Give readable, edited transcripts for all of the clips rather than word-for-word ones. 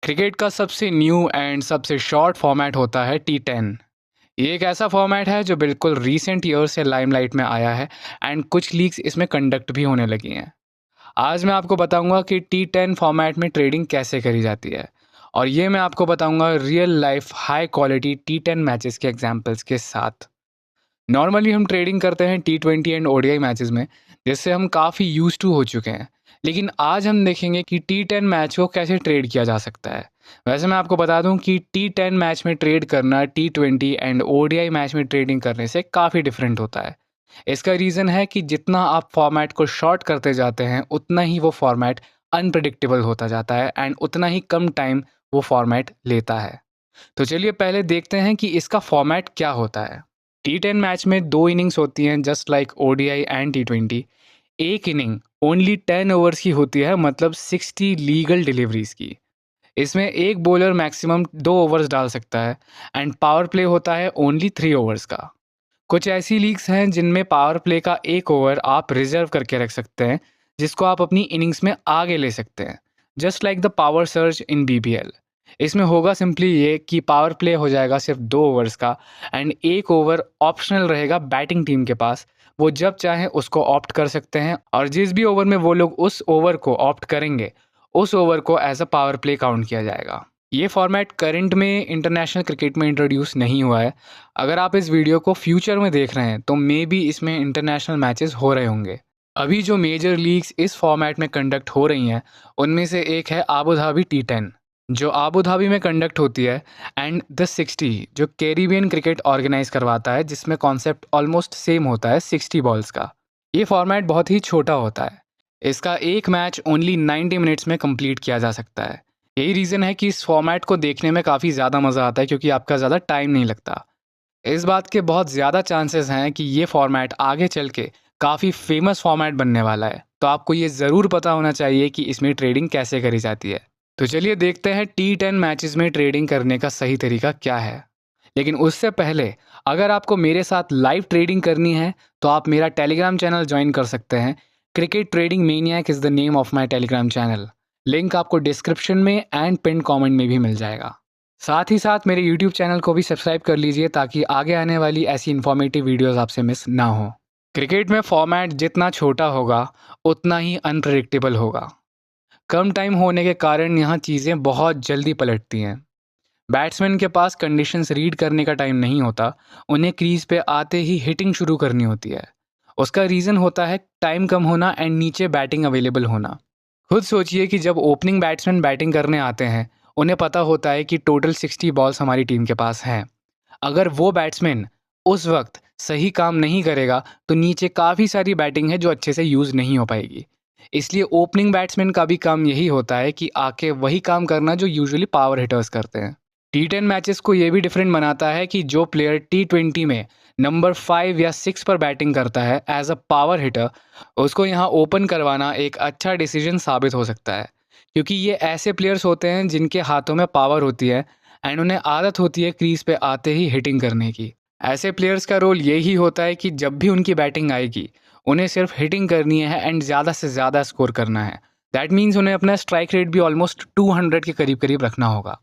Cricket का सबसे new and सबसे शॉर्ट फॉर्मेट होता है T10। ये एक ऐसा फॉर्मेट है जो बिल्कुल रीसेंट ईयर से लाइमलाइट में आया है एंड कुछ लीग्स इसमें कंडक्ट भी होने लगी हैं। आज मैं आपको बताऊंगा कि T10 फॉर्मेट में ट्रेडिंग कैसे करी जाती है, और ये मैं आपको बताऊंगा real life high quality T10 matches के एग्जांपल्स के साथ। नॉर्मली हम ट्रेडिंग करते हैं T20 एंड ओडीआई मैचेस में, जिससे हम काफ़ी यूज टू हो चुके हैं। लेकिन आज हम देखेंगे कि T10 मैच को कैसे ट्रेड किया जा सकता है। वैसे मैं आपको बता दूं कि T10 मैच में ट्रेड करना T20 एंड ओडीआई मैच में ट्रेडिंग करने से काफ़ी डिफरेंट होता है। इसका रीज़न है कि जितना आप फॉर्मेट को शॉर्ट करते जाते हैं, उतना ही वो फॉर्मेट अनप्रडिक्टेबल होता जाता है एंड उतना ही कम टाइम वो फॉर्मेट लेता है। तो चलिए पहले देखते हैं कि इसका फॉर्मेट क्या होता है। T10 मैच में 2 इनिंग्स होती हैं, just like ODI and T20। एक इनिंग ओनली 10 ओवर्स की होती है, मतलब 60 लीगल डिलीवरीज की। इसमें एक बॉलर मैक्सिमम 2 ओवर्स डाल सकता है एंड पावर प्ले होता है ओनली 3 ओवर्स का। कुछ ऐसी लीग्स हैं जिनमें पावर प्ले का 1 ओवर आप रिजर्व करके रख सकते हैं, जिसको आप अपनी इनिंग्स में आगे ले सकते हैं, just like the power surge in BBL। इसमें होगा सिंपली ये कि पावर प्ले हो जाएगा सिर्फ 2 ओवर्स का एंड 1 ओवर ऑप्शनल रहेगा बैटिंग टीम के पास। वो जब चाहे उसको ऑप्ट कर सकते हैं, और जिस भी ओवर में वो लोग उस ओवर को ऑप्ट करेंगे, उस ओवर को as a power play count किया जाएगा। ये फॉर्मेट करंट में इंटरनेशनल क्रिकेट में इंट्रोड्यूस नहीं हुआ है। अगर आप इस वीडियो को फ्यूचर में देख रहे हैं तो मे बी इसमें इंटरनेशनल मैचेस हो रहे होंगे। अभी जो मेजर लीग्स इस फॉर्मेट में कंडक्ट हो रही हैं, उनमें से एक है आबू धाबी T10, जो आबू धाबी में कंडक्ट होती है, एंड द 60 जो कैरिबियन क्रिकेट ऑर्गेनाइज करवाता है, जिसमें कॉन्सेप्ट ऑलमोस्ट सेम होता है 60 बॉल्स का। ये फॉर्मेट बहुत ही छोटा होता है। इसका एक मैच ओनली 90 मिनट्स में कंप्लीट किया जा सकता है। यही रीज़न है कि इस फॉर्मेट को देखने में काफ़ी ज़्यादा मज़ा आता है, क्योंकि आपका ज़्यादा टाइम नहीं लगता। इस बात के बहुत ज़्यादा चांसेस हैं कि ये फॉर्मेट आगे चल के काफ़ी फेमस फॉर्मेट बनने वाला है, तो आपको ये ज़रूर पता होना चाहिए कि इसमें ट्रेडिंग कैसे करी जाती है। तो चलिए देखते हैं T10 मैचेस में ट्रेडिंग करने का सही तरीका क्या है। लेकिन उससे पहले, अगर आपको मेरे साथ लाइव ट्रेडिंग करनी है तो आप मेरा टेलीग्राम चैनल ज्वाइन कर सकते हैं। Cricket trading maniac is the name of my Telegram channel. Link आपको डिस्क्रिप्शन में एंड पिन कमेंट में भी मिल जाएगा। साथ ही साथ मेरे यूट्यूब चैनल को भी सब्सक्राइब कर लीजिए, ताकि आगे आने वाली ऐसी इन्फॉर्मेटिव वीडियोस आपसे मिस ना हो। क्रिकेट में फॉर्मेट जितना छोटा होगा, उतना ही अनप्रेडिक्टेबल होगा। कम टाइम होने के कारण यहाँ चीज़ें बहुत जल्दी पलटती हैं। बैट्समैन के पास कंडीशंस रीड करने का टाइम नहीं होता। उन्हें क्रीज पे आते ही हिटिंग शुरू करनी होती है। उसका रीज़न होता है टाइम कम होना एंड नीचे बैटिंग अवेलेबल होना। खुद सोचिए कि जब ओपनिंग बैट्समैन बैटिंग करने आते हैं, उन्हें पता होता है कि टोटल 60 बॉल्स हमारी टीम के पास हैं। अगर वो बैट्समैन उस वक्त सही काम नहीं करेगा, तो नीचे काफ़ी सारी बैटिंग है जो अच्छे से यूज़ नहीं हो पाएगी। इसलिए ओपनिंग बैट्समैन का भी काम यही होता है कि आके वही काम करना जो यूजुअली पावर हिटर्स करते हैं। T10 मैचेस को ये भी डिफरेंट बनाता है कि जो प्लेयर T20 में नंबर 5 या 6 पर बैटिंग करता है एज अ पावर हिटर, उसको यहाँ ओपन करवाना एक अच्छा डिसीजन साबित हो सकता है, क्योंकि ये ऐसे प्लेयर्स होते हैं जिनके हाथों में पावर होती है एंड उन्हें आदत होती है क्रीज पे आते ही हिटिंग करने की। ऐसे प्लेयर्स का रोल यही होता है कि जब भी उनकी बैटिंग आएगी, उन्हें सिर्फ हिटिंग करनी है एंड ज़्यादा से ज़्यादा स्कोर करना है। दैट मीन्स उन्हें अपना स्ट्राइक रेट भी ऑलमोस्ट 200 के करीब करीब रखना होगा।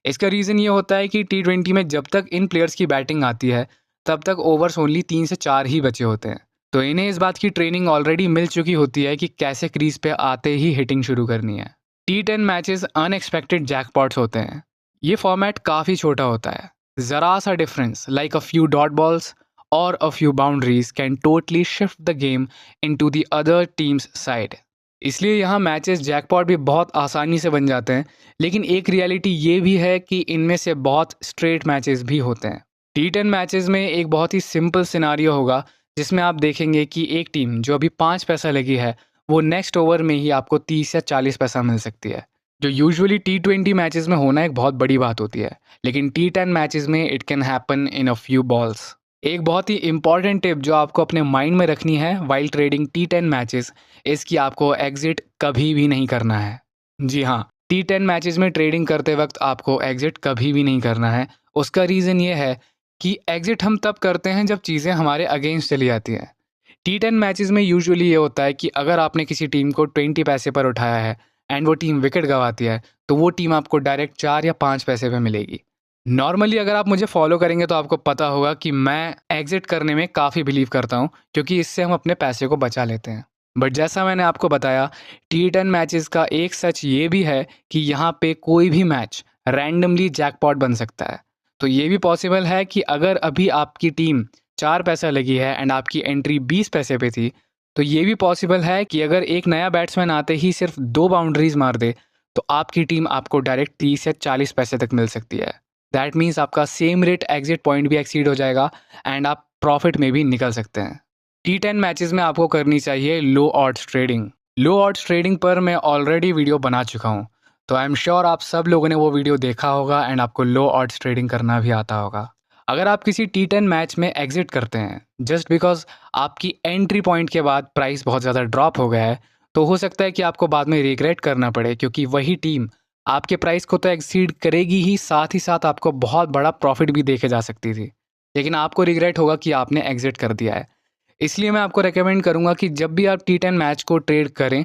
इसका रीज़न ये होता है कि T20 में जब तक इन प्लेयर्स की बैटिंग आती है, तब तक ओवर्स ओनली 3 से 4 ही बचे होते हैं। तो इन्हें इस बात की ट्रेनिंग ऑलरेडी मिल चुकी होती है कि कैसे क्रीज पे आते ही हिटिंग शुरू करनी है। T10 मैचेस अनएक्सपेक्टेड जैकपॉट्स होते हैं। ये फॉर्मेट काफ़ी छोटा होता है। ज़रा सा difference like a few dot balls और a few boundaries can totally shift the game into the other team's side. इसलिए यहाँ मैचेस जैकपॉट भी बहुत आसानी से बन जाते हैं। लेकिन एक रियलिटी ये भी है कि इनमें से बहुत स्ट्रेट मैचेस भी होते हैं। T10 मैचेस में एक बहुत ही सिंपल सिनारियो होगा, जिसमें आप देखेंगे कि एक टीम जो अभी 5 पैसा लगी है, वो नेक्स्ट ओवर में ही आपको 30 या 40 पैसा मिल सकती है, जो यूजुअली T20 मैचेस में होना एक बहुत बड़ी बात होती है। लेकिन T10 मैचेस में it can happen in a few balls. एक बहुत ही इंपॉर्टेंट टिप जो आपको अपने माइंड में रखनी है वाइल ट्रेडिंग T10 मैचेस, इसकी आपको एग्जिट कभी भी नहीं करना है। जी हाँ, T10 मैचेस में ट्रेडिंग करते वक्त आपको एग्जिट कभी भी नहीं करना है। उसका रीज़न ये है कि एग्जिट हम तब करते हैं जब चीज़ें हमारे अगेंस्ट चली जाती हैं। T10 मैचेस में यूजुअली ये होता है कि अगर आपने किसी टीम को 20 पैसे पर उठाया है एंड वो टीम विकेट गंवाती है, तो वो टीम आपको डायरेक्ट 4 या 5 पैसे पे मिलेगी। नॉर्मली अगर आप मुझे फॉलो करेंगे तो आपको पता होगा कि मैं एग्जिट करने में काफ़ी बिलीव करता हूँ, क्योंकि इससे हम अपने पैसे को बचा लेते हैं। बट जैसा मैंने आपको बताया, T10 मैचेस का एक सच ये भी है कि यहाँ पे कोई भी मैच रैंडमली जैकपॉट बन सकता है। तो ये भी पॉसिबल है कि अगर अभी आपकी टीम 4 पैसा लगी है एंड आपकी एंट्री 20 पैसे पे थी, तो ये भी पॉसिबल है कि अगर एक नया बैट्समैन आते ही सिर्फ 2 बाउंड्रीज मार दे, तो आपकी टीम आपको डायरेक्ट 30 या 40 पैसे तक मिल सकती है। दैट मीन्स आपका सेम रेट एग्जिट पॉइंट भी एक्सीड हो जाएगा एंड आप प्रॉफिट में भी निकल सकते हैं। T10 मैचेस में आपको करनी चाहिए लो ऑड्स ट्रेडिंग। लो ऑड्स ट्रेडिंग पर मैं ऑलरेडी वीडियो बना चुका हूँ, तो आई एम श्योर आप सब लोगों ने वो वीडियो देखा होगा एंड आपको लो ऑड्स ट्रेडिंग करना भी आता होगा। अगर आप किसी T10 मैच में एग्जिट करते हैं जस्ट बिकॉज आपकी एंट्री पॉइंट के बाद प्राइस बहुत ज़्यादा ड्रॉप हो गया है, तो हो सकता है कि आपको बाद में रिग्रेट करना पड़े, क्योंकि वही टीम आपके प्राइस को तो एक्सीड करेगी ही साथ आपको बहुत बड़ा प्रॉफिट भी देके जा सकती थी, लेकिन आपको रिग्रेट होगा कि आपने एग्जिट कर दिया है। इसलिए मैं आपको रेकमेंड करूंगा कि जब भी आप T10 मैच को ट्रेड करें,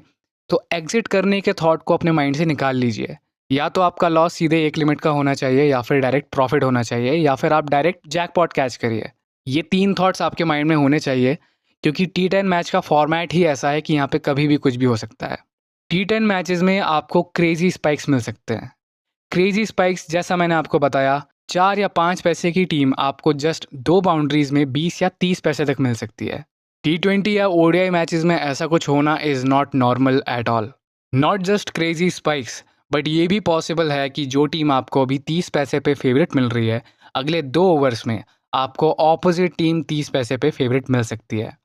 तो एग्जिट करने के थॉट को अपने माइंड से निकाल लीजिए। या तो आपका लॉस सीधे एक लिमिट का होना चाहिए, या फिर डायरेक्ट प्रॉफिट होना चाहिए, या फिर आप डायरेक्ट जैकपॉट कैच करिए। ये 3 थॉट्स आपके माइंड में होने चाहिए, क्योंकि T10 मैच का फॉर्मेट ही ऐसा है कि यहाँ पे कभी भी कुछ भी हो सकता है। T10 मैचेस में आपको क्रेजी स्पाइक्स मिल सकते हैं। क्रेजी स्पाइक्स जैसा मैंने आपको बताया, 4 या 5 पैसे की टीम आपको जस्ट 2 बाउंड्रीज में 20 या 30 पैसे तक मिल सकती है। T20 या ODI मैचेस में ऐसा कुछ होना is not normal at all. Not just crazy spikes, but ये भी पॉसिबल है कि जो टीम आपको अभी 30 पैसे पे फेवरेट मिल रही है, अगले 2 ओवर्स में आपको ऑपोजिट टीम 30 पैसे पे फेवरेट मिल सकती है।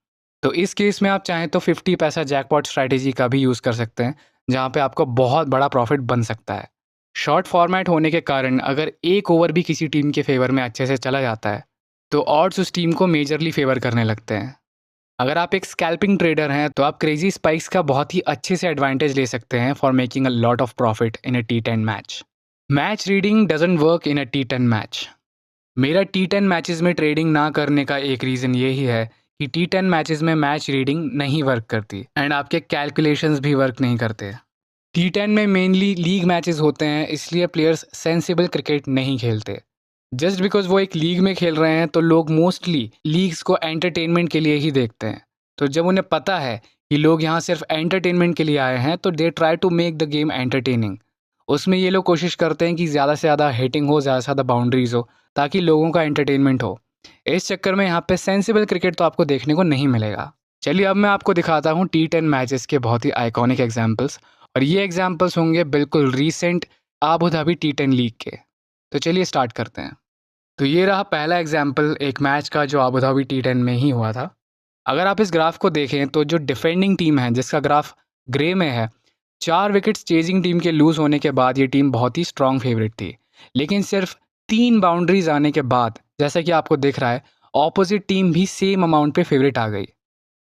तो इस केस में आप चाहें तो 50 पैसा जैकपॉट स्ट्रैटेजी का भी यूज़ कर सकते हैं, जहाँ पे आपको बहुत बड़ा प्रॉफिट बन सकता है। शॉर्ट फॉर्मेट होने के कारण अगर एक ओवर भी किसी टीम के फेवर में अच्छे से चला जाता है, तो ऑड्स उस टीम को मेजरली फेवर करने लगते हैं। अगर आप एक स्कैल्पिंग ट्रेडर हैं, तो आप क्रेजी स्पाइक्स का बहुत ही अच्छे से एडवांटेज ले सकते हैं for making a lot of profit in a T10 match. Match reading doesn't work in a T10 match. मेरा T10 मैचेस में ट्रेडिंग ना करने का एक रीज़न यही है कि T10 मैचेस में मैच रीडिंग नहीं वर्क करती एंड आपके कैलकुलेशंस भी वर्क नहीं करते। T10 में मेनली लीग मैचेस होते हैं, इसलिए प्लेयर्स सेंसिबल क्रिकेट नहीं खेलते। जस्ट बिकॉज वो एक लीग में खेल रहे हैं, तो लोग मोस्टली लीग्स को एंटरटेनमेंट के लिए ही देखते हैं। तो जब उन्हें पता है कि लोग यहाँ सिर्फ एंटरटेनमेंट के लिए आए हैं, तो they try to make the game entertaining. उसमें ये लोग कोशिश करते हैं कि ज़्यादा से ज़्यादा हिटिंग हो, ज़्यादा से ज़्यादा बाउंड्रीज हो, ताकि लोगों का एंटरटेनमेंट हो। इस चक्कर में यहाँ पे सेंसिबल क्रिकेट तो आपको देखने को नहीं मिलेगा। चलिए अब मैं आपको दिखाता हूँ T10 मैचेस के बहुत ही आइकॉनिक एग्जाम्पल्स, और ये एग्जाम्पल्स होंगे बिल्कुल recent Abu Dhabi T10 league के। तो चलिए स्टार्ट करते हैं। तो ये रहा पहला एग्जाम्पल एक मैच का जो आबू धाबी T10 में ही हुआ था। अगर आप इस ग्राफ को देखें, तो जो डिफेंडिंग टीम है, जिसका ग्राफ ग्रे में है, 4 विकेट्स चेजिंग टीम के लूज होने के बाद ये टीम बहुत ही स्ट्रांग फेवरेट थी। लेकिन सिर्फ 3 बाउंड्रीज आने के बाद, जैसा कि आपको दिख रहा है, ऑपोजिट टीम भी सेम अमाउंट पे फेवरेट आ गई।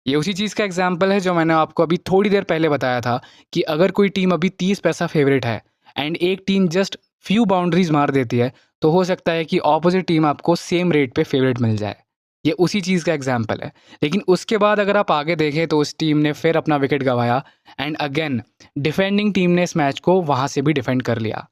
ये उसी चीज़ का एग्जाम्पल है जो मैंने आपको अभी थोड़ी देर पहले बताया था, कि अगर कोई टीम अभी 30 पैसा फेवरेट है एंड एक टीम जस्ट फ्यू बाउंड्रीज मार देती है, तो हो सकता है कि ऑपोजिट टीम आपको सेम रेट पे फेवरेट मिल जाए। ये उसी चीज़ का एग्जाम्पल है। लेकिन उसके बाद अगर आप आगे देखें, तो उस टीम ने फिर अपना विकेट गंवाया एंड अगेन डिफेंडिंग टीम ने इस मैच को वहाँ से भी डिफेंड कर लिया।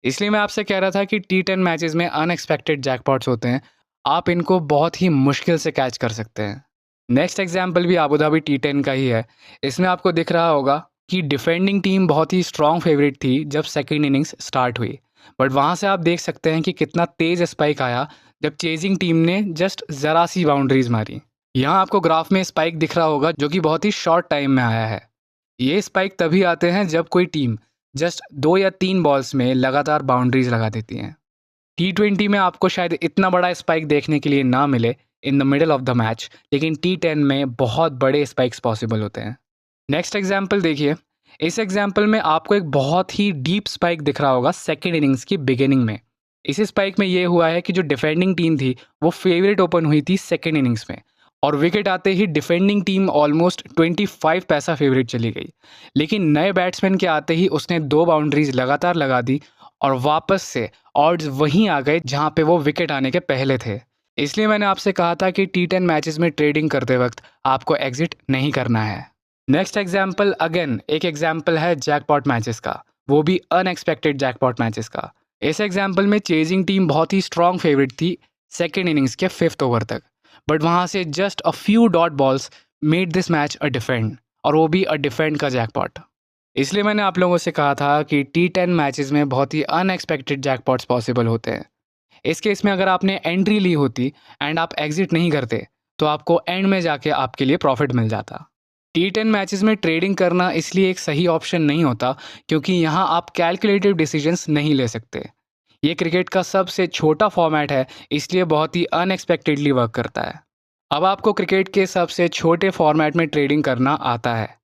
इसलिए मैं आपसे कह रहा था कि T10 मैचेस में अनएक्सपेक्टेड जैकपॉट्स होते हैं, आप इनको बहुत ही मुश्किल से कैच कर सकते हैं। नेक्स्ट एग्जाम्पल भी आबू धाबी T10 का ही है। इसमें आपको दिख रहा होगा कि डिफेंडिंग टीम बहुत ही स्ट्रॉन्ग फेवरेट थी जब सेकेंड इनिंग्स स्टार्ट हुई, बट वहाँ से आप देख सकते हैं कि कितना तेज़ स्पाइक आया जब चेजिंग टीम ने जस्ट ज़रा सी बाउंड्रीज मारी। यहाँ आपको ग्राफ में स्पाइक दिख रहा होगा, जो कि बहुत ही शॉर्ट टाइम में आया है। ये स्पाइक तभी आते हैं जब कोई टीम जस्ट 2 या 3 बॉल्स में लगातार बाउंड्रीज लगा देती हैं। T20 में आपको शायद इतना बड़ा स्पाइक देखने के लिए ना मिले in the middle of the match, लेकिन T10 में बहुत बड़े स्पाइक्स पॉसिबल होते हैं। नेक्स्ट एग्जाम्पल देखिए। इस एग्जाम्पल में आपको एक बहुत ही डीप स्पाइक दिख रहा होगा सेकेंड इनिंग्स की बिगिनिंग में। इस स्पाइक में ये हुआ है कि जो डिफेंडिंग टीम थी, वो फेवरेट ओपन हुई थी सेकेंड इनिंग्स में, और विकेट आते ही डिफेंडिंग टीम ऑलमोस्ट 25 पैसा फेवरेट चली गई। लेकिन नए बैट्समैन के आते ही उसने 2 बाउंड्रीज लगातार लगा दी, और वापस से ऑड्स वहीं आ गए जहां पे वो विकेट आने के पहले थे। इसलिए मैंने आपसे कहा था कि T10 मैचेस में ट्रेडिंग करते वक्त आपको एग्जिट नहीं करना है। नेक्स्ट एग्जाम्पल अगेन एक एग्जाम्पल है जैकपॉट मैचेस का, वो भी अनएक्सपेक्टेड जैकपॉट मैचेस का। इस एग्जाम्पल में चेजिंग टीम बहुत ही स्ट्रॉन्ग फेवरेट थी सेकेंड इनिंग्स के 5th ओवर तक, बट वहाँ से just a few dot balls made this match a defend, और वो भी अ डिफेंड का जैकपॉट। इसलिए मैंने आप लोगों से कहा था कि T10 मैचेस में बहुत ही अनएक्सपेक्टेड जैकपॉट्स पॉसिबल होते हैं। इस केस में अगर आपने एंट्री ली होती एंड आप एग्जिट नहीं करते, तो आपको एंड में जाके आपके लिए प्रॉफिट मिल जाता। T10 मैचेस में ट्रेडिंग करना इसलिए एक सही ऑप्शन नहीं होता क्योंकि यहाँ आप कैलकुलेटिव डिसीजंस नहीं ले सकते। ये क्रिकेट का सबसे छोटा फॉर्मेट है, इसलिए बहुत ही अनएक्सपेक्टेडली वर्क करता है। अब आपको क्रिकेट के सबसे छोटे फॉर्मेट में ट्रेडिंग करना आता है,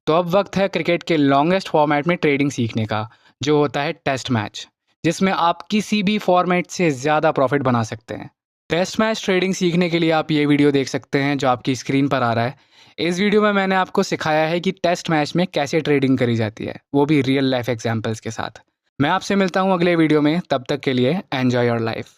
तो अब वक्त है क्रिकेट के लॉन्गेस्ट फॉर्मेट में ट्रेडिंग सीखने का, जो होता है टेस्ट मैच, जिसमें आप किसी भी फॉर्मेट से ज़्यादा प्रॉफिट बना सकते हैं। टेस्ट मैच ट्रेडिंग सीखने के लिए आप ये वीडियो देख सकते हैं जो आपकी स्क्रीन पर आ रहा है। इस वीडियो में मैंने आपको सिखाया है कि टेस्ट मैच में कैसे ट्रेडिंग करी जाती है, वो भी रियल लाइफ एग्जाम्पल्स के साथ। मैं आपसे मिलता हूँ अगले वीडियो में, तब तक के लिए एन्जॉय योर लाइफ।